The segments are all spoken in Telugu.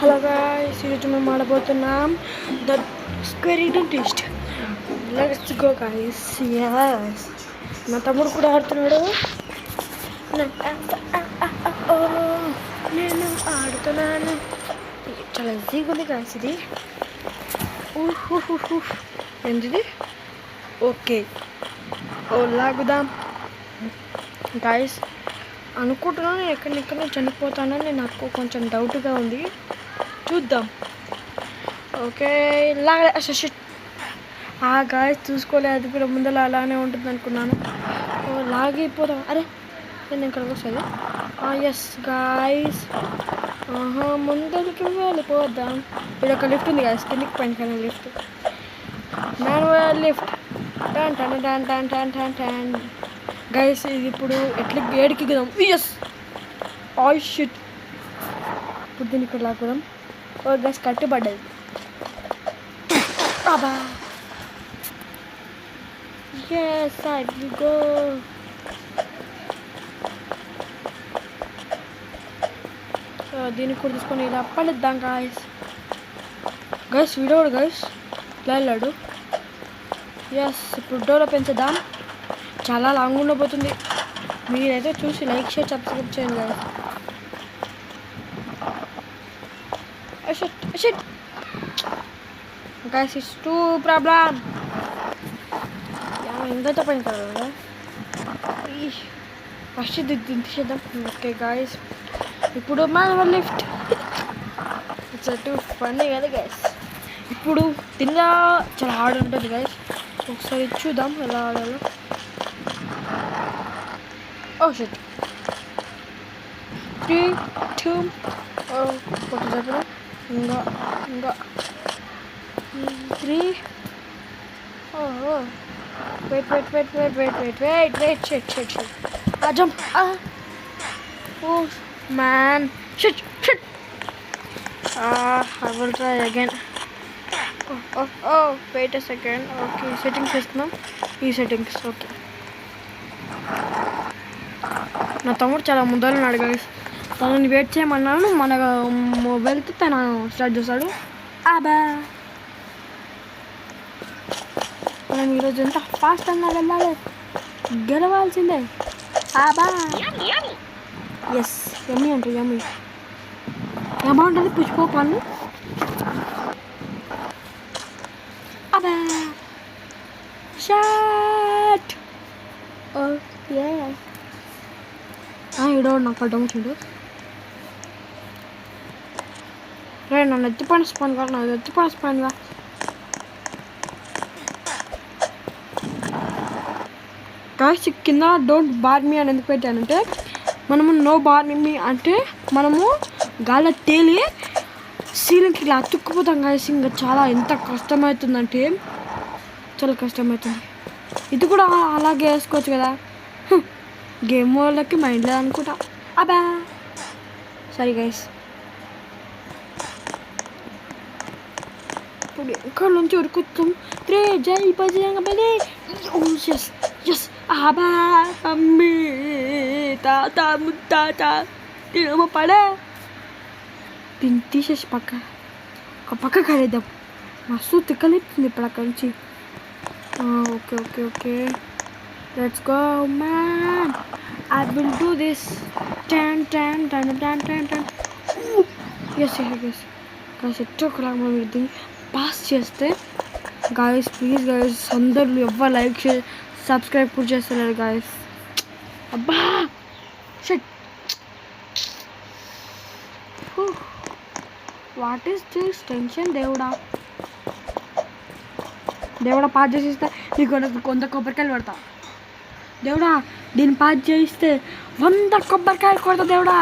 హలో గాయ్స్, ఈరోజు మేము ఆడబోతున్నాం the square test. Let's go guys. yes నా తమ్ముడు కూడా ఆడుతున్నాడు. నేను ఆడుతున్నాను. చాలా ఈజీగా ఉంది గాయ్స్ ఇది. ఏంటిది? ఓకే, లాగుదాం గాయ్స్. అనుకుంటున్నాను ఎక్కడెక్కడ చనిపోతానని నాకు కొంచెం డౌట్గా ఉంది. చూద్దాం. ఓకే, గాయస్ చూసుకోలేదు. అది కూడా ముందర అలానే ఉంటుంది అనుకున్నాను. లాగిపోతాం. అరే నేను ఇక్కడికి వస్తుంది. ఎస్ గాయస్, ముందరికి వెళ్ళిపోద్దాం. ఇది ఒక లిఫ్ట్ ఉంది గాయస్, కిందికి పైన లిఫ్ట్. Manual lift. టన్ టన్ టన్ టన్ టన్ టన్ టన్. గైస్ ఇది ఇప్పుడు ఎట్లా ఏడికి గదాం. Yes shit. ఇప్పుడు దీన్ని ఇక్కడ లాగుదాం. గైస్ కట్టుబడ్డది. అబ్బా ఎస్ ఐ విల్ గో. దీన్ని కూడా తీసుకొని ఇలా పడిద్దాం గాయస్. గైస్ వీడోడు గైస్ ఇలా వెళ్ళాడు. ఎస్ ఇప్పుడు డోలో పెంచుదాం. చాలా లాంగ్ ఉండబోతుంది. మీరైతే చూసి లైక్ షేర్ సబ్స్క్రైబ్ చేయండి guys. Guys, it's too problem. ఇంకైతే పని కదా. ఫస్ట్ ఇది దించేద్దాం. ఓకే గాయస్, ఇప్పుడు manual lift. It's too funny కదా గైస్. ఇప్పుడు తిన్నా చాలా హార్డ్ ఉంటుంది గైస్. ఒకసారి చూద్దాం ఎలా ఆడాలో. షిట్. 3 2 కొట్టు చెప్పడం. ఇంకా 3. Wait. Shit. Jump. Oh man. Shit. I will try again. Oh, wait a second. Okay, settings చేసుకున్నాం. ఈ సెట్టింగ్స్ ఓకే. నా తమ్ముడు చాలా ముందర ఉన్నాడు గైస్. తనని వెయిట్ చేయమన్నాను. మన మొబైల్తో తను స్టార్ట్ చేస్తాడు. మనం ఈరోజు ఎంత ఫాస్ట్ అన్నా వెళ్ళాలి, గెలవాల్సిందే. ఎస్ యమ్మీ అంటే యమ్మీ బాగుంటుంది. పుష్ప పన్ను. షాట్. ఈడో నాకు అడ్డం వచ్చిండు. రే నన్ను ఎత్తిపోయిన స్పాన్ కాదు, నాకు ఎత్తిపోయిన స్పాన్గా. గాయస్ కింద డోంట్ బార్ మీ అని ఎందుకు పెట్టానంటే, మనము నో బార్ మీ అంటే మనము గాలి తేలి సీలింగ్కి ఇలా అతుక్కుపోతాం గాయస్. ఇంకా చాలా ఎంత కష్టమవుతుందంటే చాలా కష్టమవుతుంది. ఇది కూడా అలాగే వేసుకోవచ్చు కదా. గేమ్ వాళ్ళకి మైండ్ లేదు అనుకుంటా. సరే గైస్, ఇప్పుడు ఇక్కడ నుంచి ఉరుకుతాం. 3 జై బజరంగబలి. ఎస్ అమ్మి తాత ముత్తాత తినమ్మ పడే. దీన్ని తీసేసి ఒక పక్క కడేద్దాం. మస్తు తిక్కలేపుతుంది ఇప్పుడు అక్కడి నుంచి. Okay let's go man, I will do this. Tan yes guys, ఎట్టోకలా మనం ఇది పాస్ చేస్తే గాయస్ ప్లీజ్ గాయస్ అందరూ ఎవరు లైక్ షేర్ సబ్స్క్రైబ్ కూడా చేస్తున్నారు గాయస్. అబ్బా వాట్ ఈస్ దిస్ టెన్షన్. దేవుడా పాస్ చేసిస్తే నీకు కొంత కొబ్బరికాయలు పడతా. దేవుడా దీన్ని పాస్ చేయిస్తే 100 కొబ్బరికాయలు కొడతా. దేవుడా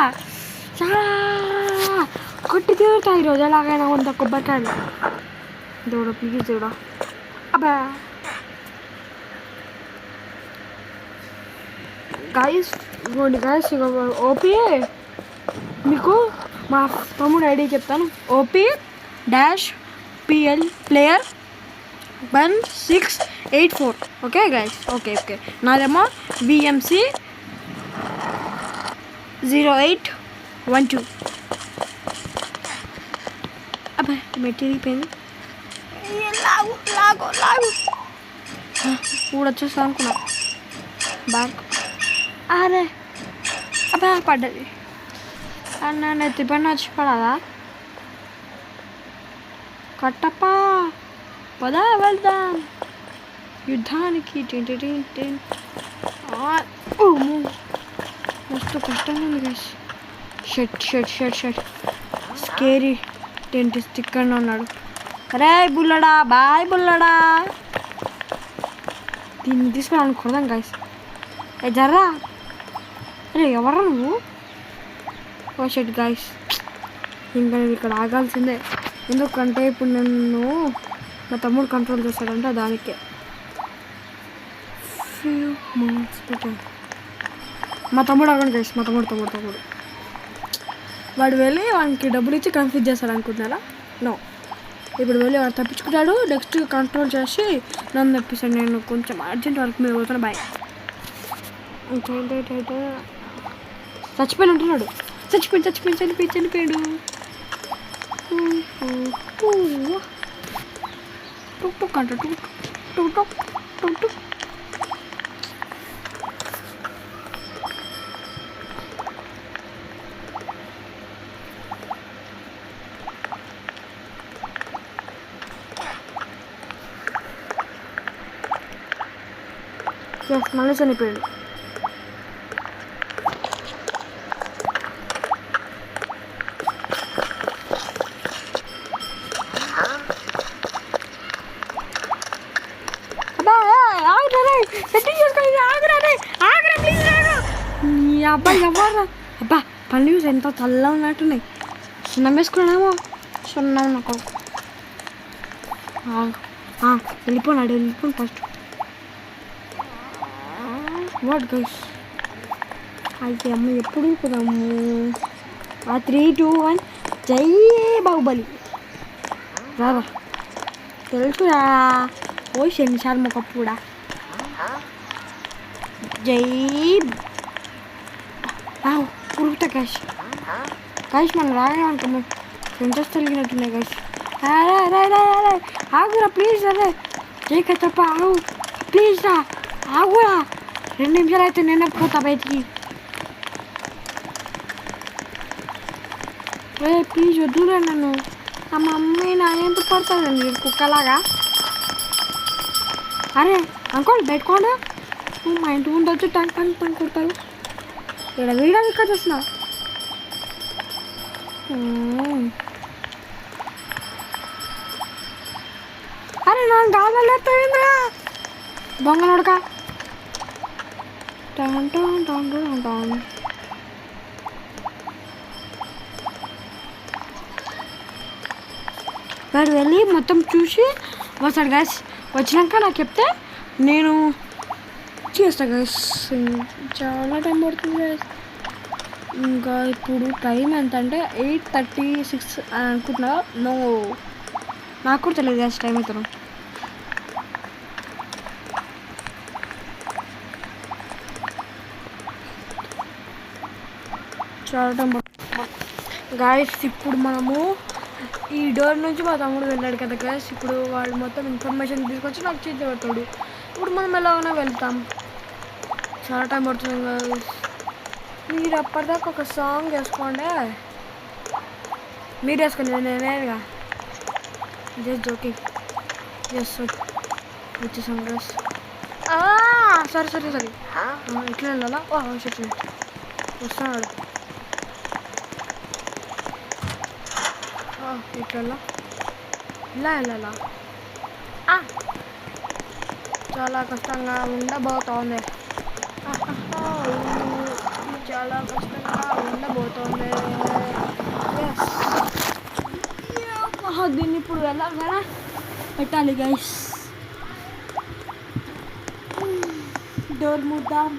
కొట్టి తీరుతాయి ఈరోజు ఎలాగైనా 100 కొబ్బరికాయలు. దేవుడా ప్లీజ్ దేవుడా. గాయస్ ఓపీ మీకు మా తమ్ముడు ఐడి చెప్తాను. OP-PL player 1684. Okay guys. Okay నాదేమో VMC 0812. అబ్బాయి మెట్టి ఇరిగిపోయింది. లాగు లాగు లాగు కూడా వచ్చేస్తా అనుకున్నా బ్యాక్. అరే అబ్బాయి పడ్డది అన్న నెత్తి పైన వచ్చి పడాలా కట్టప్ప పదా వెళ్దాం యుద్ధానికి. మస్తు కష్టంగా ఉంది guys. Shut shut shut shut scary dentist ఇక్కడ ఉన్నాడు. అరే బుల్లడా బాయ్ బుల్లడా దీన్ని తీసుకురాని కొడదాం గైస్. జర్రా అరే ఎవరా నువ్వు? ఓ షట్ గైస్ ఇంకా నేను ఇక్కడ ఆగాల్సిందే. ఎందుకంటే ఇప్పుడు నన్ను మా తమ్ముడు కంట్రోల్ చేస్తాడంటే దానికే. ఫ్యూ మంత్స్ పెట్టాడు మా తమ్ముడు అవ్వండి గైస్. మా తమ్ముడు వాడు వెళ్ళి వానికి డబ్బులు ఇచ్చి కన్ఫ్యూజ్ చేస్తాడు అనుకుంటున్నారా? నో, ఇప్పుడు వెళ్ళి వాడు తప్పించుకుంటాడు. నెక్స్ట్ కంట్రోల్ చేసి నన్ను తప్పిస్తాడు. నేను కొంచెం అర్జెంట్ వర్క్ మీద పోతాను. బాయ్. చచ్చిపోయిన అంటున్నాడు. చనిపోయాడు. టుక్ టుక్ అంట టుక్ టుక్ టుక్ టుక్ టుక్. మళ్ళీ చనిపోయాడు. అబ్బాయి ఎవరు అబ్బా పళ్ళు ఎంత చల్లగా ఉన్నట్టున్నాయి. సున్నం వేసుకున్నామో సున్నం నాకు వెళ్ళిపోయి ఫస్ట్. వాట్ గైస్ అయితే అమ్మ ఎప్పుడు పోదాము? 3, 2, 1 జై బాహుబలి. రారా తెలుసురా. ఓ శనిసార్ మొక్కప్పుడా జై పురుగుతా గైస్. మనం రాగా అనుకున్నాం సెంటర్స్ తెలిగినట్టున్నాయి గైస్. ఆగురా ప్లీజ్. అరే జై కచ్చప్ప ఆగు ప్లీజ్ రా ఆగురా. 2 నిమిషాలు అయితే నేను పోతా బయటికి. ప్లీజ్ వద్దురా నన్ను. మా మమ్మీ నా ఎంత పడుతుందండి కుక్కలాగా. అరే అంకోల్ పెట్టుకోండి. నువ్వు మా ఇంటి ముందు వచ్చి టంక్ కొడతారు. ఇక్కడ వీడియో ఇక్కడ చేస్తున్నావు. అరే నాకు కావాలేస్తావేంద్రా దొంగలుడక. వాడు వెళ్ళి మొత్తం చూసి వస్తాడు గైస్. వచ్చినాక నాకు చెప్తే నేను చేస్తా గైస్. చాలా టైం పడుతుంది గైస్. ఇంకా ఇప్పుడు టైం ఎంత అంటే 8:36 అని అనుకుంటున్నా. నో నాకు కూడా తెలియదు గైస్ టైం అవుతాను. చాలా టైం గాయస్. ఇప్పుడు మనము ఈ డోర్ నుంచి మా తమ్ముడు వెళ్ళాడు కదా గాయస్. ఇప్పుడు వాడు మొత్తం ఇన్ఫర్మేషన్ తీసుకొచ్చి నాకు చేతి పెడతాడు. ఇప్పుడు మనం ఎలాగైనా వెళ్తాం. చాలా టైం పడుతుంది గాయస్. మీరు అప్పటిదాకా ఒక సాంగ్ వేసుకోండి. మీరు వేసుకోండి నేనేగా జస్ట్ జోకింగ్. జస్ట్ వచ్చేసాం గైస్. సరే ఇట్లా వెళ్ళాలా? వస్తున్నాడు. ఇట్లా ఇలా వెళ్ళాలా? చాలా కష్టంగా ఉండబోతోంది. చాలా కష్టంగా ఉండబోతోంది. దీన్ని ఇప్పుడు వెళ్ళాలి కదా పెట్టాలి గైస్. డోర్ మూద్దాం.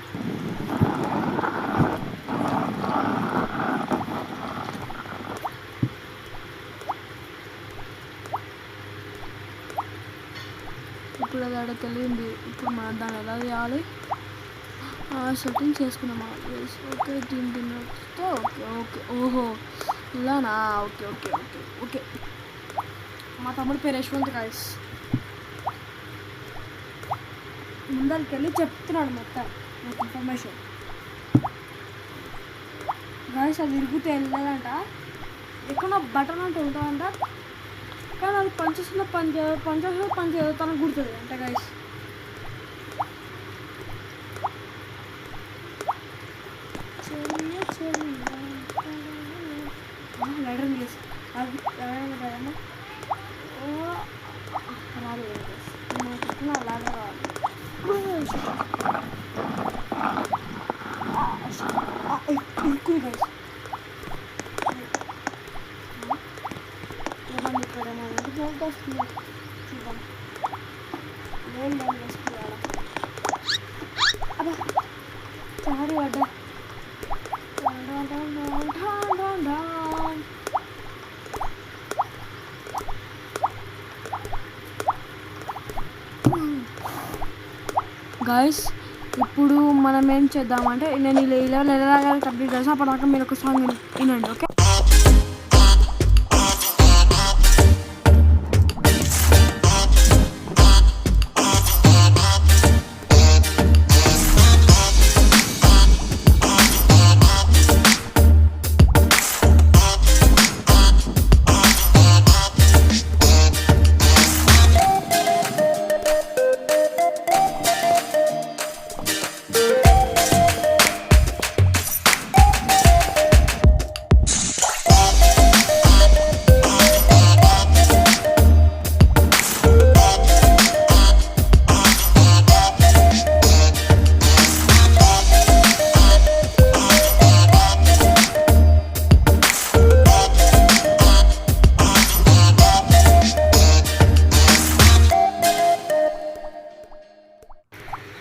ఇప్పుడు అది ఆడ తెలియంది. ఇప్పుడు మనం దాన్ని ఎలా చేయాలి? సెట్టింగ్ చేసుకున్నామా? ఓకే దీని ఓకే ఓహో ఇలానా? ఓకే మా తమ్ముడు పేరు యశ్వంత్ గాయస్. ముందరికి వెళ్ళి చెప్తున్నాడు మొత్తం నాకు ఇన్ఫర్మేషన్. గాయస్ అది ఇరిగితే వెళ్ళదంట, ఎక్కడ బటన్ అంటే ఉంటుందంట, కానీ అది పంచేసిన పని తనకు గుర్తుంది అంట గాయస్. లైటర్ చేసి అది ఎవరైనా కదమ్మా రాదు చెప్తున్నా లాగా రాదు. ఎక్కువ గైస్ ఇక్కడ మా ఇంటికి వస్తుంది చూద్దాం. నేను వేసుకోవాలా అబ్బా చారి పడ్డా. గాయస్ ఇప్పుడు మనం ఏం చేద్దామంటే నేను ఇలా ఎలాగా కంప్లీట్ చేస్తాను, అప్పటిదాకా మీరు ఒక సాంగ్ వినండి ఓకే.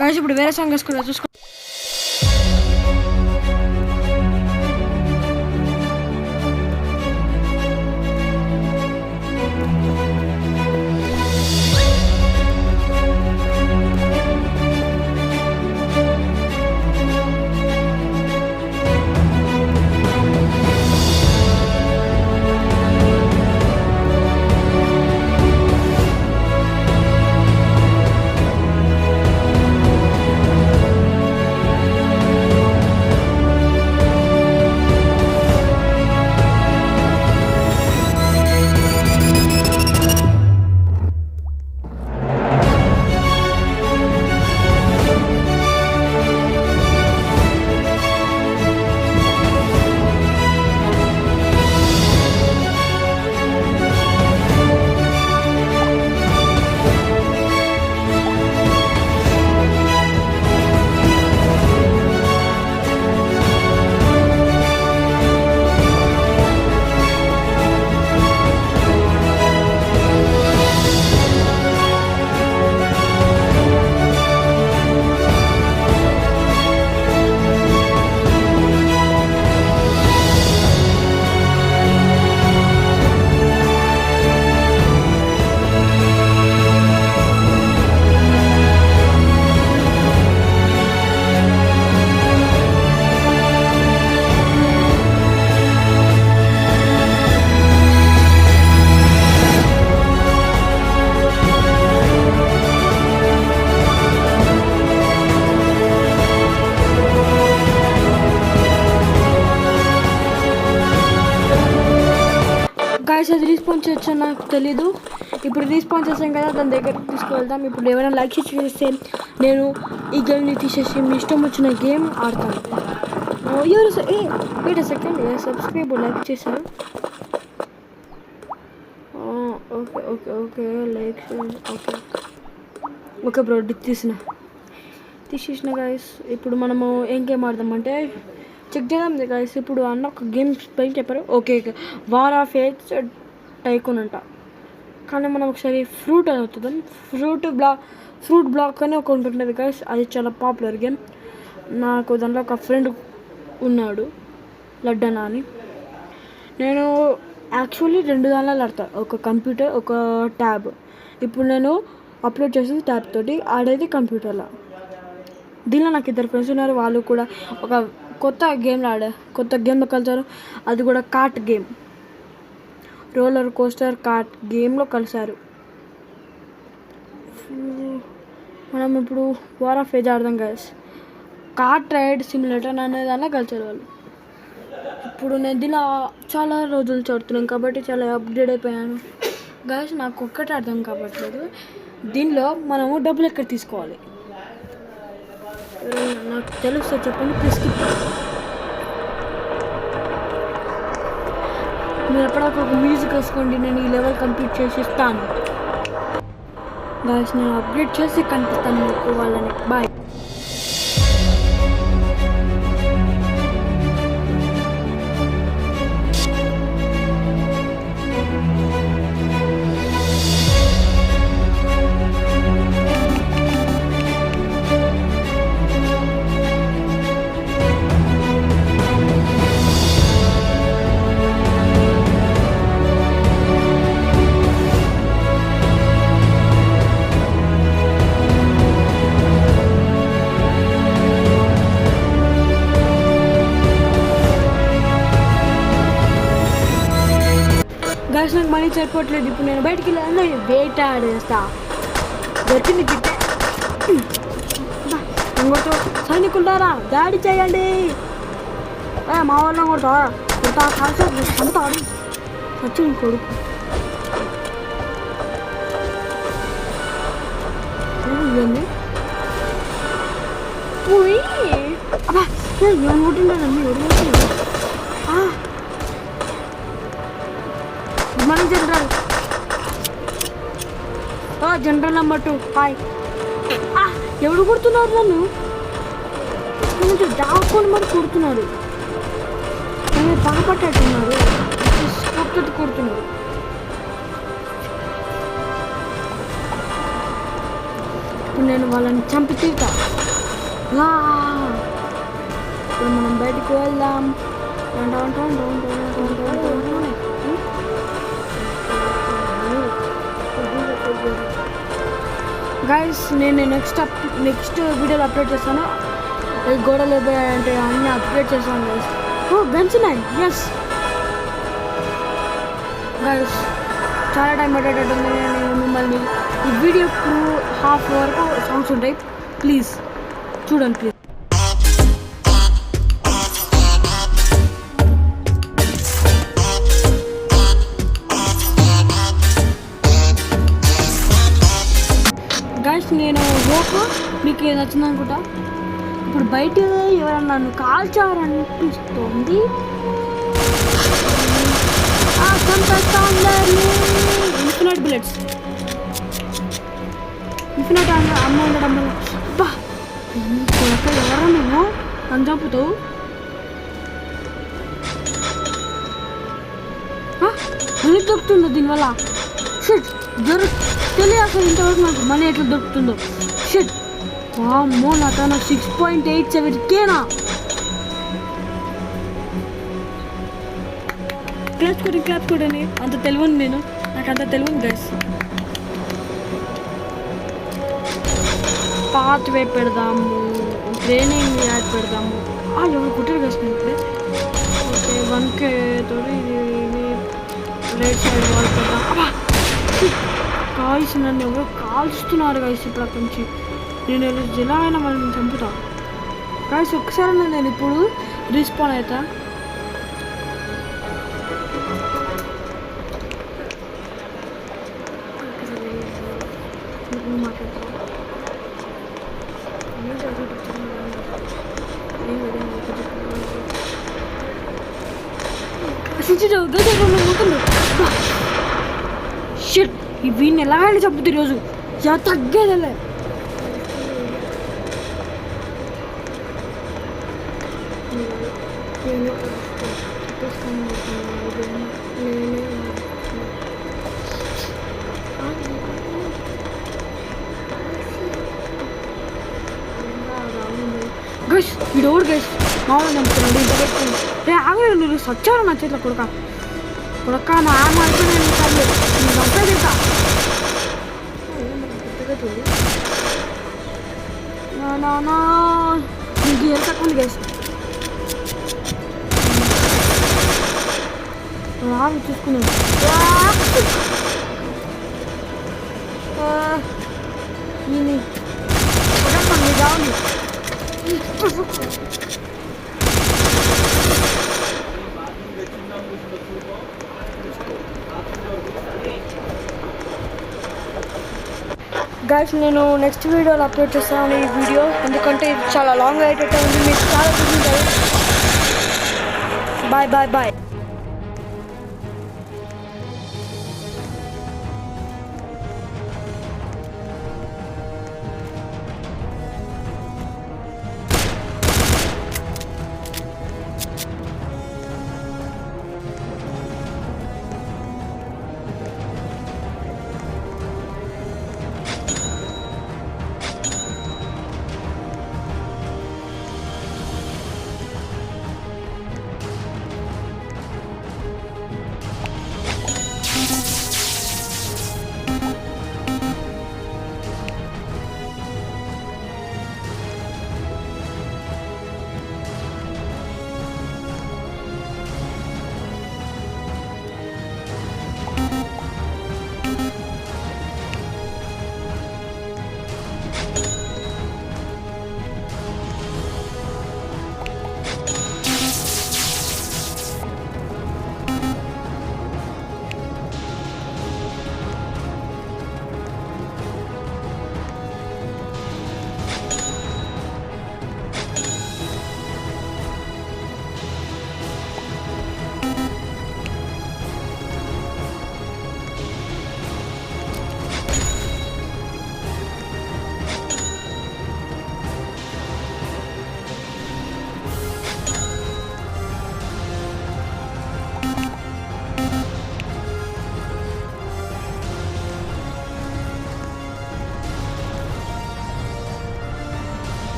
గాయస్ ఇప్పుడు వేరే సాంగ్ వేసుకుంటా చూసుకో. గాయస్ అది రీస్పాన్స్ చేయొచ్చో నాకు తెలీదు. ఇప్పుడు రీస్పాన్స్ చేసాం కదా, దాని దగ్గరికి తీసుకువెళ్దాం. ఇప్పుడు ఏమైనా లైక్ చేస్తే నేను ఈ గేమ్ని తీసేసి మీ ఇష్టం వచ్చిన గేమ్ ఆడతాను. ఎవరు వెయిట్ సెకండ్, సబ్స్క్రైబ్ లైక్ చేశారు. Okay okay okay like okay okay bro తీసేసిన గాయస్. ఇప్పుడు మనము ఏం గేమ్ ఆడదామంటే చెక్ చేద్దాం గాయస్. ఇప్పుడు అన్న ఒక గేమ్ పేరు చెప్పారు. Okay war of AIDS tycoon అంట, కానీ మనం ఒకసారి ఫ్రూట్ అని అవుతుందాం. ఫ్రూట్ బ్లాక్ అని ఒక ఉంటుంది గాయస్, అది చాలా పాపులర్ గేమ్. నాకు దాంట్లో ఒక ఫ్రెండ్ ఉన్నాడు లడ్డనా అని. నేను యాక్చువల్లీ 2 దానిలో ఆడతాను, ఒక కంప్యూటర్ ఒక ట్యాబ్. ఇప్పుడు నేను అప్లోడ్ చేసేది ట్యాబ్ తోటి, ఆడేది కంప్యూటర్లో. దీనిలో నాకు 2 ఫ్రెండ్స్ ఉన్నారు, వాళ్ళు కూడా ఒక కొత్త గేమ్లో కలిసారు. అది కూడా cart game. Roller coaster cart గేమ్లో కలిశారు. మనం ఇప్పుడు వార్ ఆఫ్ ఏజ్ ఆడదాం గైస్. కార్ట్ రైడ్ సిమ్యులేటర్ అనే దానిలో కలిసారు వాళ్ళు. ఇప్పుడు నేను దీనిలో చాలా రోజులు చదువుతున్నాను కాబట్టి చాలా అప్గ్రేడ్ అయిపోయాను గైస్. నాకు ఒక్కటే అర్థం కావట్లేదు, దీనిలో మనము డబ్బులు ఎక్కడ తీసుకోవాలి? నాకు తెలుస్తే చెప్పండి ప్లీజ్. మీరు ఎప్పటికీ ఒక మ్యూజిక్ వేసుకోండి, నేను ఈ లెవెల్ కంప్లీట్ చేసి ఇస్తాను గైస్. నేను అప్గ్రేడ్ చేసి కనిపిస్తాను మీకు వాళ్ళని. బాయ్. గైస్ నాకు మనీ సరిపోవట్లేదు. ఇప్పుడు నేను బయటికి వెళ్ళాను, వెయిట్ ఆడేస్తా. దొరికింది గిట్టే. ఇంకోటి సైనికులారా దాడి చేయండి. మా వాళ్ళని కొడతా కొడతా కాల్సి చంపుతాడు. వచ్చింది కొడుకు. ఇవన్నీ అబ్బా ఏం కొట్టిండదండి ఎవరు? మన జనరల్ జనరల్ నెంబర్ 2 హాయ్. ఎవడు కొడుతున్నారు నన్ను? దాక్కొని మరి కొడుతున్నారు. బాగుపట్టేట్టున్నారు, కొడుతున్నారు. ఇప్పుడు నేను వాళ్ళని చంపి తీరుతా. ఇప్పుడు మనం బయటికి వెళ్దాం. గైస్ నేను నెక్స్ట్ వీడియోలో అప్లోడ్ చేస్తాను. గోడలు అయిపోయాయంటే అన్నీ అప్డేట్ చేస్తాను గైస్. గన్స్ ఉన్నాయి. ఎస్ గైస్ చాలా టైం పట్టేటట్టుంది. నేను మిమ్మల్ని ఈ వీడియోకు హాఫ్ వరకు సాంగ్స్ ఉంటాయి, ప్లీజ్ చూడండి ప్లీజ్. గైస్ నేను హోప్ మీకు నచ్చింది అనుకుంటా. ఇప్పుడు బయట ఎవరన్నా నన్ను కాల్చారనిపిస్తుంది. ఇన్ఫినిట్ బుల్లెట్స్, ఇన్ఫినిట్ అమ్మ ఉండడం వల్ల బా ఎవరా మేము అని చంపుతావు. మనీ దొరుకుతుందో దీనివల్ల? షిట్ తెలియదు అసలు ఇంతవరకు నాకు మనీ ఎట్లా దొరుకుతుందో. షిట్ అమ్మో నా తన 6.87Kనా. క్లాప్ కొడని అంత తెలియదు నేను, నాకు అంత తెలియదు గైస్. పాత్ వే పెడదాము, ట్రైనింగ్ యాడ్ పెడదాము. ఎవరు కుట్టారు గైస్ నేను ఇప్పుడే. ఓకే 1K తోటి ఇది రైట్ సైడ్ వాల్ పెడదాం. గాయస్ నన్ను ఎవరో కాల్చుతున్నారు గైస్. ఇప్పుడు అక్కడి నుంచి నేను ఎలా అయినా వాళ్ళని చంపుతా గాయస్. ఒకసారి నేను ఇప్పుడు రిస్పాన్ అవుతా. షిట్ వీడిని ఎలా అయినా చంపుతుంది ఈరోజు. తగ్గేదలే. గైస్ వీడోడు గైస్ మామూలు చంపుతున్నాడు. ఇంత పెట్టుకుని రే ఆగలేదు, నువ్వు సచ్చారు నా చేతిలో కొడుక నా ఆమె అయిపోయినా సార్లు నేను చంపే తింటా. నీకు ఏం తక్కువ ఉంది గైస్. ఆవి చూసుకున్నాను. ఈయన కొట్టండి రావుని. గైస్ నేను నెక్స్ట్ వీడియోలో అప్లోడ్ చేస్తాను ఈ వీడియో, ఎందుకంటే ఇది చాలా లాంగ్ అయ్యేటట్టు ఉంది, మీకు చాలా చూసుంటుంది. Bye bye bye.